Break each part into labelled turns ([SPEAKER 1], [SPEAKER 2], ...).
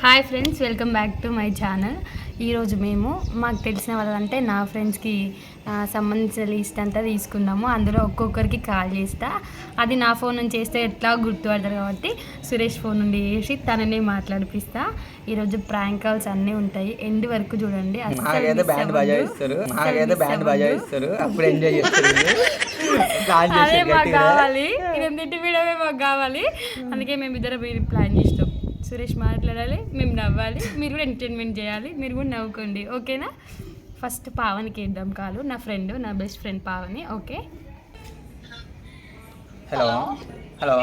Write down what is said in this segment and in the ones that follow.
[SPEAKER 1] Hi friends, welcome back to my channel. ఈరోజు మేము మాకు తెలిసిన వాళ్ళంటే నా ఫ్రెండ్స్కి సంబంధించిన లిస్ట్ అంతా తీసుకున్నాము. అందులో ఒక్కొక్కరికి కాల్ చేస్తా. అది నా ఫోన్ నుంచి చేస్తే ఎట్లా గుర్తుపడతారు కాబట్టి సురేష్ ఫోన్ నుండి చేసి తననే మాట్లాడిపిస్తా. ఈరోజు ప్రాంక్ కాల్స్ అన్నీ ఉంటాయి, ఎండ్ వరకు చూడండి. అదే మాకు కావాలి, ఇదంతా వీడియోనే మాకు కావాలి. అందుకే మేము ఇద్దరు ప్లాన్ చేస్తాం. సురేష్ మాట్లాడాలి, మేము నవ్వాలి, మీరు కూడా ఎంటర్టైన్మెంట్ చేయాలి, మీరు కూడా నవ్వుకోండి, ఓకేనా? ఫస్ట్ పావనికి ఇద్దాం కాలు. నా ఫ్రెండ్, నా best friend Pavani. Okay.
[SPEAKER 2] Hello hello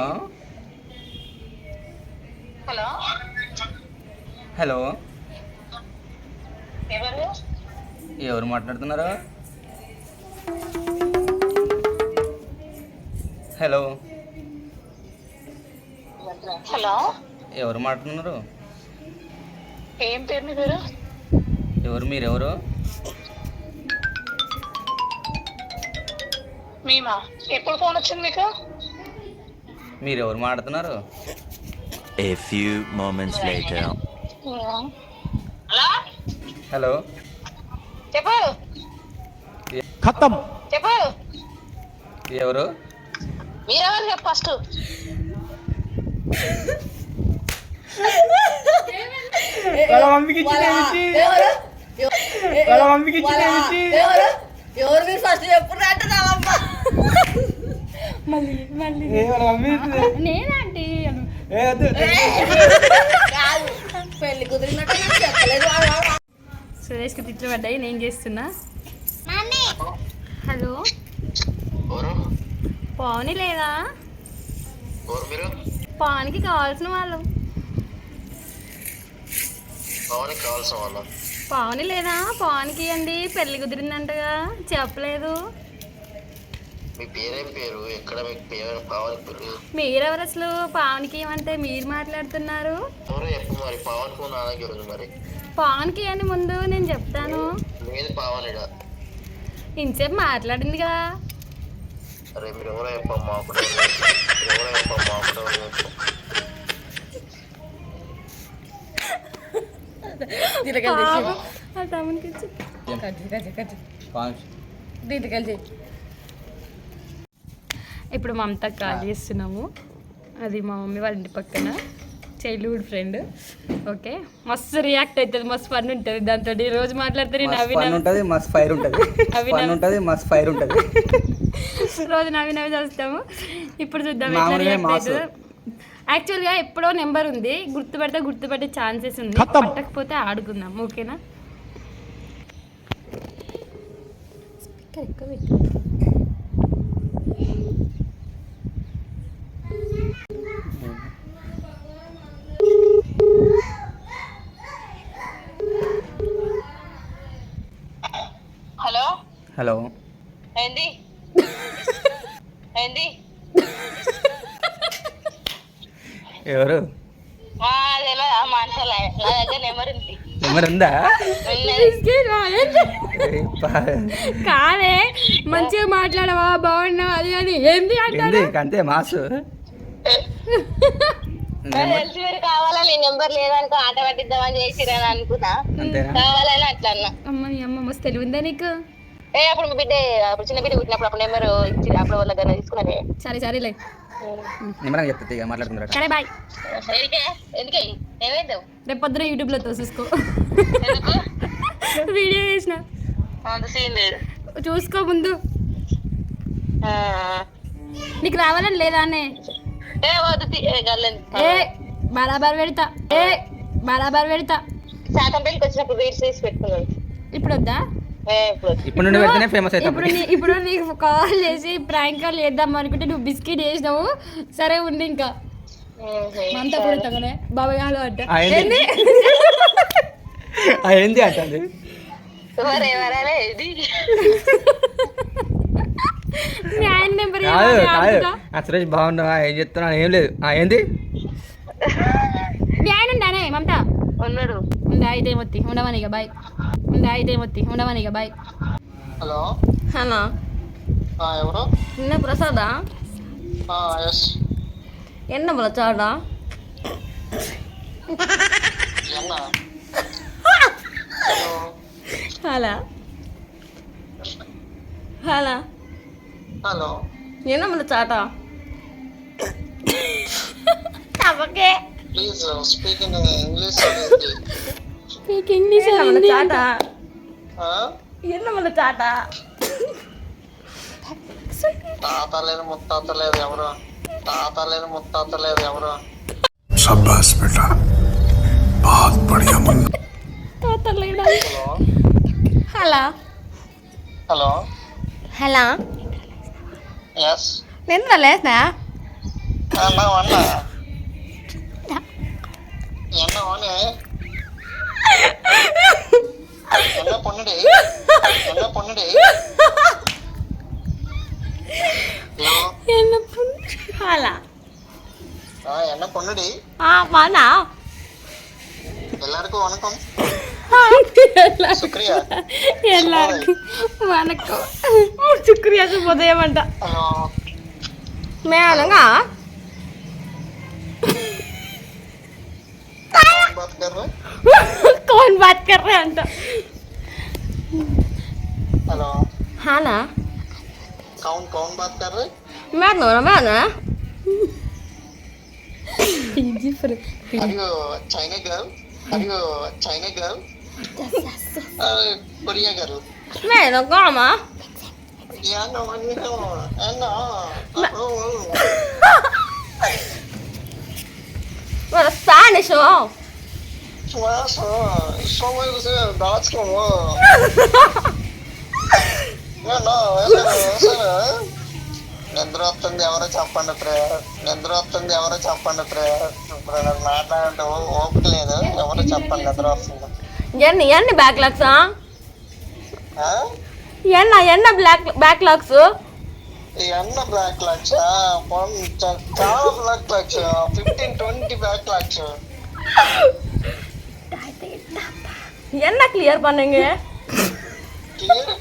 [SPEAKER 3] hello
[SPEAKER 2] hello
[SPEAKER 3] ఎవరు
[SPEAKER 2] ఎవరు మాట్లాడుతున్నారు? హలో
[SPEAKER 3] హలో
[SPEAKER 2] ఎవరు మాట్లాడుతున్నారు?
[SPEAKER 3] ఏం పేరు మీ పేరు?
[SPEAKER 2] ఎవరు మీరెవరు?
[SPEAKER 3] మేమా? ఎప్పుడు ఫోన్ వచ్చింది మీకు?
[SPEAKER 2] మీరెవరు మాట్లాడుతున్నారు?
[SPEAKER 4] A few moments later.
[SPEAKER 3] Hello
[SPEAKER 2] hello
[SPEAKER 3] చెప్పు
[SPEAKER 4] ఖతం.
[SPEAKER 3] చెప్పు
[SPEAKER 2] ఎవరు?
[SPEAKER 3] మీరెవరు చెప్పు ఫస్ట్.
[SPEAKER 5] ఎవరు మీరు ఫస్ట్ చెప్పుకుంటే
[SPEAKER 1] నేనంటే
[SPEAKER 5] పెళ్లి కుదిరినట్టు చెప్పలేదు.
[SPEAKER 1] సురేష్కి తిట్లు పడ్డాయి, నేను చేస్తున్నా. హలో, పావని లేదా? పావనికి కావాల్సిన వాళ్ళు. పావని లేదా? పావనికి అండి, పెళ్లి కుదిరిందంటగా, చెప్పలేదు. మీరెవరు అసలు? పావనికి ఏమంటే మీరు మాట్లాడుతున్నారు. పావనికి అని ముందు నేను చెప్తాను. ఇంతసేపు మాట్లాడింది కదా. ఇప్పుడు మమత కాల్ చేస్తున్నాము. అది మా మమ్మీ వాళ్ళ ఇంటి పక్కన చైల్డ్హుడ్ ఫ్రెండ్. ఓకే, మస్తు రియాక్ట్ అవుతుంది, మస్తు ఫన్ ఉంటుంది దాంతో. రోజు మాట్లాడితే రోజు నవ్వి నవ్వి చేస్తాము. ఇప్పుడు చూద్దాం ఎట్లా రియాక్ట్ అవుతుందో. యాక్చువల్గా ఎప్పుడో నెంబర్ ఉంది, గుర్తుపట్టే ఛాన్సెస్ ఉంది. పట్టకపోతే ఆడుకుందాం, ఓకేనా? స్పీకర్ ఎక్కువ పెట్టు.
[SPEAKER 3] హలో
[SPEAKER 2] హలో
[SPEAKER 3] ఏంది ఏంది?
[SPEAKER 2] ఎవరు?
[SPEAKER 3] మానసాల, నా దగ్గర నెంబర్ ఉంది.
[SPEAKER 2] నెంబర్ ఉందా?
[SPEAKER 1] కాదే, మంచిగా మాట్లాడవా, బాగున్నావా, అది అని ఏంది అంటే
[SPEAKER 2] అంతే మాసు.
[SPEAKER 3] తెలిసి మీరు కావాలని నెంబర్ లేదనుకో ఆట పట్టిద్దామని చేసిరని అనుకున్నా, కావాలని అట్లా అన్నా.
[SPEAKER 1] అమ్మ మస్తు తెలివిందా నీకు?
[SPEAKER 3] అప్పుడు మీ బిడ్డ, అప్పుడు చిన్న బిడ్డ పుట్టినప్పుడు అప్పుడు నెంబర్ ఇచ్చి అప్పుడు వాళ్ళ దగ్గర తీసుకున్నానే.
[SPEAKER 1] సరేలే,
[SPEAKER 2] నిమ్మలంగా చెప్తా, మాట్లాడుతున్నారు.
[SPEAKER 1] సరే బాయ్.
[SPEAKER 3] ఎందుకే ఏమైందావు?
[SPEAKER 1] రేపు పొద్దున యూట్యూబ్లో చూసుకో. వీడియో చేసిన
[SPEAKER 3] అంత సీన్ లేదు,
[SPEAKER 1] చూసుకో ముందు. నీకు రావాలని లేదా అనే? బరాబర్ పెడతా.
[SPEAKER 3] శాతం పెళ్ళికి వచ్చినప్పుడు రీల్స్ తీసి పెట్టుకున్నాడు.
[SPEAKER 1] ఇప్పుడు వద్దా? ఇప్పుడు నీకు కాల్ చేసి ప్రాంక్ కాల్ చేద్దాం అనుకుంటే నువ్వు బిస్కెట్ చేసినావు. సరే ఉండి, ఇంకా అంతా కొడతానే బాబాయ్ హలో అంట.
[SPEAKER 2] ఏంది అంటే సురేష్ బాగున్నావా, ఏం చెప్తున్నా? ఏం లేదు. ఏంది
[SPEAKER 1] మీ ఆయన ఉండానే? మమత
[SPEAKER 3] ఉన్నాడు.
[SPEAKER 1] అయితే మొత్తి ఉండవనిగా బాయ్.
[SPEAKER 3] హలో
[SPEAKER 5] హలో,
[SPEAKER 3] ఎవరు?
[SPEAKER 5] నిన్న ప్రసాదా? என்ன போல சாடா హలో హలో
[SPEAKER 3] హలో
[SPEAKER 5] என்ன பண்ண சாட்டா நமக்கே
[SPEAKER 3] please speak in English are Hindi
[SPEAKER 1] speak English
[SPEAKER 5] என்ன பண்ண சாட்டா என்ன பண்ண சாட்டா
[SPEAKER 3] తాత లేదు ముత్తాత లేదు ఎవరు తాత లేదు ముత్తాత లేదు ఎవరు
[SPEAKER 6] शाबाश बेटा बहुत बढ़िया मुन्ना
[SPEAKER 5] హలో
[SPEAKER 3] హలో
[SPEAKER 5] హలో
[SPEAKER 3] ఎస్
[SPEAKER 5] నిన్న లేసా
[SPEAKER 3] అన్నా అన్నా என்ன வானே என்ன பொண்ணுடி என்ன பொண்ணுடி
[SPEAKER 5] హలో
[SPEAKER 3] என்ன பொண்ணுடி
[SPEAKER 5] வாண்ணா
[SPEAKER 3] எல்லாருக்கும் வணக்கம் சுக்ரியா
[SPEAKER 1] எல்லாருக்கும் வணக்கம் சுக்ரியா சுபோதயம் అంట
[SPEAKER 3] హలో
[SPEAKER 5] మేనంగా
[SPEAKER 3] बात कर रहे
[SPEAKER 1] कौन बात कर रहे हैं अंట
[SPEAKER 3] हेलो
[SPEAKER 5] హలో
[SPEAKER 3] कौन कौन बात कर रहे
[SPEAKER 5] మేనా
[SPEAKER 3] Are you China girl? Are you China girl? Korea girl?
[SPEAKER 5] మేనా గామా
[SPEAKER 3] Yeah, no, no.
[SPEAKER 5] మన స్పానిష్
[SPEAKER 3] దాచుకోము నిద్ర వస్తుంది ఎవరో చెప్పండి నిద్ర వస్తుంది ఎవరో చెప్పండి బ్రదర్ మాట్లాడంటే ఓపిక లేదు ఎవరో చెప్పండి నిద్ర వస్తుంది
[SPEAKER 5] ఎన్ని బ్యాక్లాగ్స్ ఎన్న బ్యాక్లాగ్స్
[SPEAKER 3] ఎన్న బ్లాక్ లాక్స్ చాలా బ్లాక్ లాక్స్ 15-20 బ్లాక్ లాక్స్
[SPEAKER 5] என்ன கிளியர் பண்ணுங்க
[SPEAKER 3] கிளியர்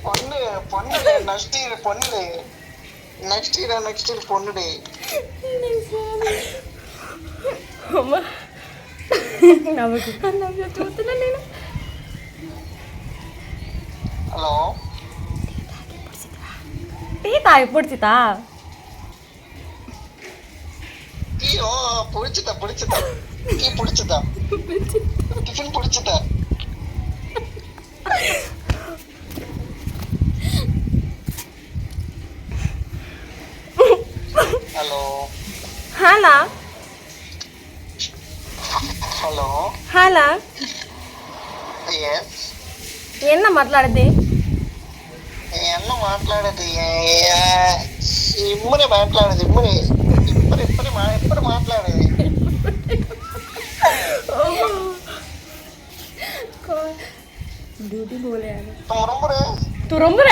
[SPEAKER 3] பொண்ணுடி நெக்ஸ்ட் இயர் பொண்ணுடி நெக்ஸ்ட் இயர் பொண்ணுடி హలో
[SPEAKER 5] టీ తాగి పుడిచితా
[SPEAKER 3] ஐயோ பிடிச்சதா டீ பிடிச்சதா டிஃபன் பிடிச்சதா hello
[SPEAKER 5] hello
[SPEAKER 3] hello
[SPEAKER 5] hello
[SPEAKER 3] yes
[SPEAKER 5] என்ன మాట్లాడేది
[SPEAKER 3] என்ன మాట్లాడేది ఇమ్మని మాట్లాడేది ఇప్పుడు మాట్లాడేది
[SPEAKER 1] ड्यूटी बोले यार
[SPEAKER 3] తు రొమ్మ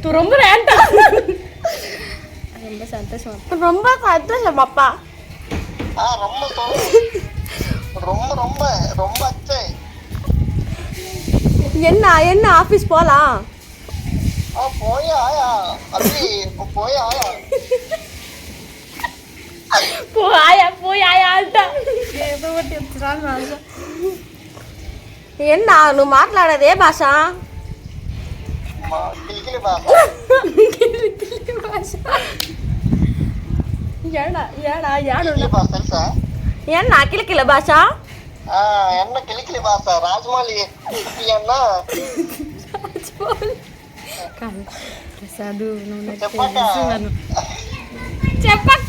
[SPEAKER 1] तू ரொம்ப रैंट ரொம்ப సంతోషం
[SPEAKER 5] ரொம்ப సంతోషం అప్పా
[SPEAKER 3] ரொம்ப ரொம்ப ரொம்ப అచ్చే
[SPEAKER 5] என்ன ஆபீஸ் போலாம்
[SPEAKER 3] పోయా అది పోయా
[SPEAKER 1] పోయాయా అంట ఏదో ఒకటి చెప్తున్నాను భాష
[SPEAKER 5] என்ன నువ్వు మాట్లాడేది ఏ భాష
[SPEAKER 3] మా కిలికిలి బాబా
[SPEAKER 1] భాష ఏడా
[SPEAKER 3] కిలికిలి బాస్ తెలుసా
[SPEAKER 5] என்ன కిలకిల భాష
[SPEAKER 3] ఎన్న కిలికిలి బాస రాజమౌళి అన్న
[SPEAKER 1] ప్రసాద్ నువ్వు నాకు
[SPEAKER 3] చెప్పక
[SPEAKER 1] తెలుసు చెప్పక